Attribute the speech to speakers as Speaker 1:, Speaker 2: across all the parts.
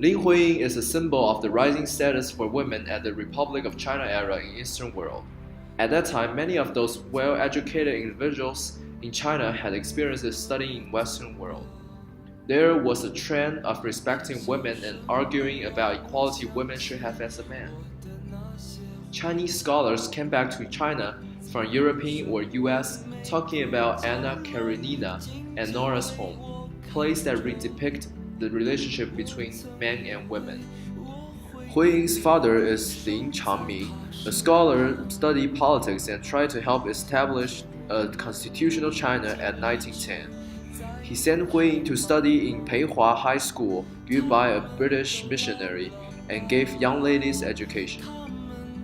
Speaker 1: Lin Huiying is a symbol of the rising status for women at the Republic of China era in Eastern world. At that time, many of those well-educated individuals in China had experiences studying in Western world. There was a trend of respecting women and arguing about equality women should have as a man. Chinese scholars came back to China from European or US talking about Anna Karenina and Nora's Home, plays that depict the relationship between men and women. Huiying's father is Lin Changming, a scholar who studied politics and tried to help establish a constitutional China at 1910. He sent Huiying to study in Peihua High School, built by a British missionary, and gave young ladies education.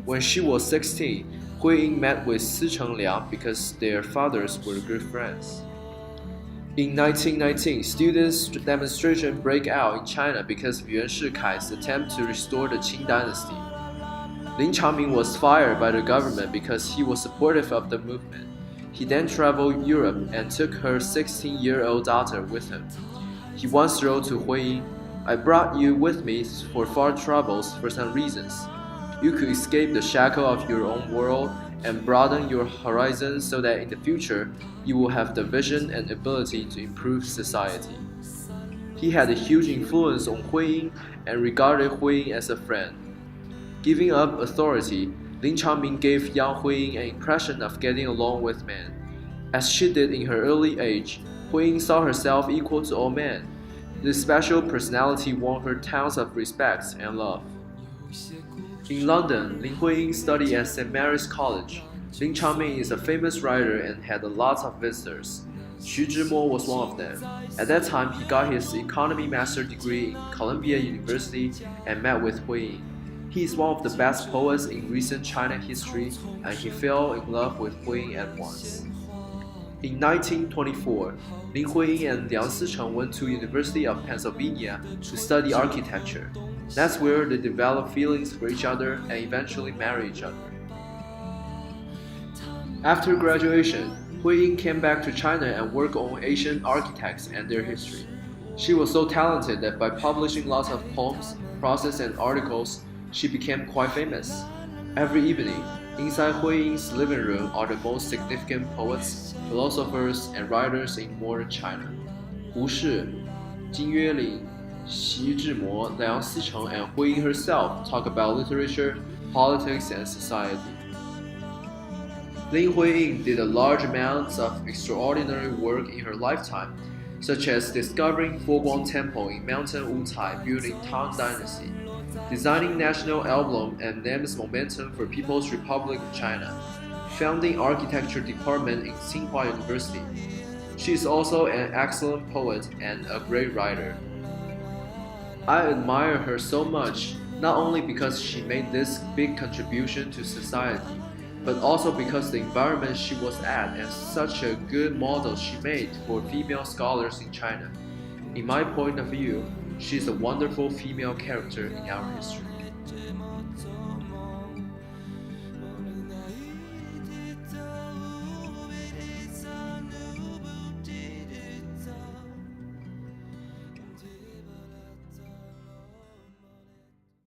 Speaker 1: When she was 16, Huiying met with Si Chengliang because their fathers were good friends. In 1919, students' demonstrations break out in China because of Yuan Shikai's attempt to restore the Qing dynasty. Lin Changming was fired by the government because he was supportive of the movement. He then traveled Europe and took her 16-year-old daughter with him. He once wrote to Huiying, "I brought you with me for far travels for some reasons. You could escape the shackle of your own world and broaden your horizons so that in the future you will have the vision and ability to improve society." He had a huge influence on Huiying and regarded Huiying as a friend. Giving up authority, Lin Changming gave young Huiying an impression of getting along with men. As she did in her early age, Huiying saw herself equal to all men. This special personality won her tons of respect and love. In London, Lin Huiying studied at St. Mary's College. Lin Changming is a famous writer and had a lot of visitors. Xu Zhimo was one of them. At that time, he got his economy master degree in Columbia University and met with Huiying. He is one of the best poets in recent China history, and he fell in love with Huiying at once. In 1924, Lin Huiying and Liang Sicheng went to University of Pennsylvania to study architecture. That's where they developed feelings for each other and eventually married each other. After graduation, Huiying came back to China and worked on Asian architects and their history. She was so talented that by publishing lots of poems, prosses, and articles, she became quite famous. Every evening, inside Huiying's living room are the most significant poets, philosophers, and writers in modern China. Hu Shi, Jin Yuelin, Xi Zhimo, Liang Sicheng, and Huiying herself talk about literature, politics, and society. Lin Huiying did a large amounts of extraordinary work in her lifetime, such as discovering Foguang Temple in Mountain Wucai built in Tang Dynasty, designing national emblem and names momentum for People's Republic of China, founding architecture department in Tsinghua University. She is also an excellent poet and a great writer. I admire her so much, not only because she made this big contribution to society, but also because the environment she was at and such a good model she made for female scholars in China. In my point of view, she is a wonderful female character in our history.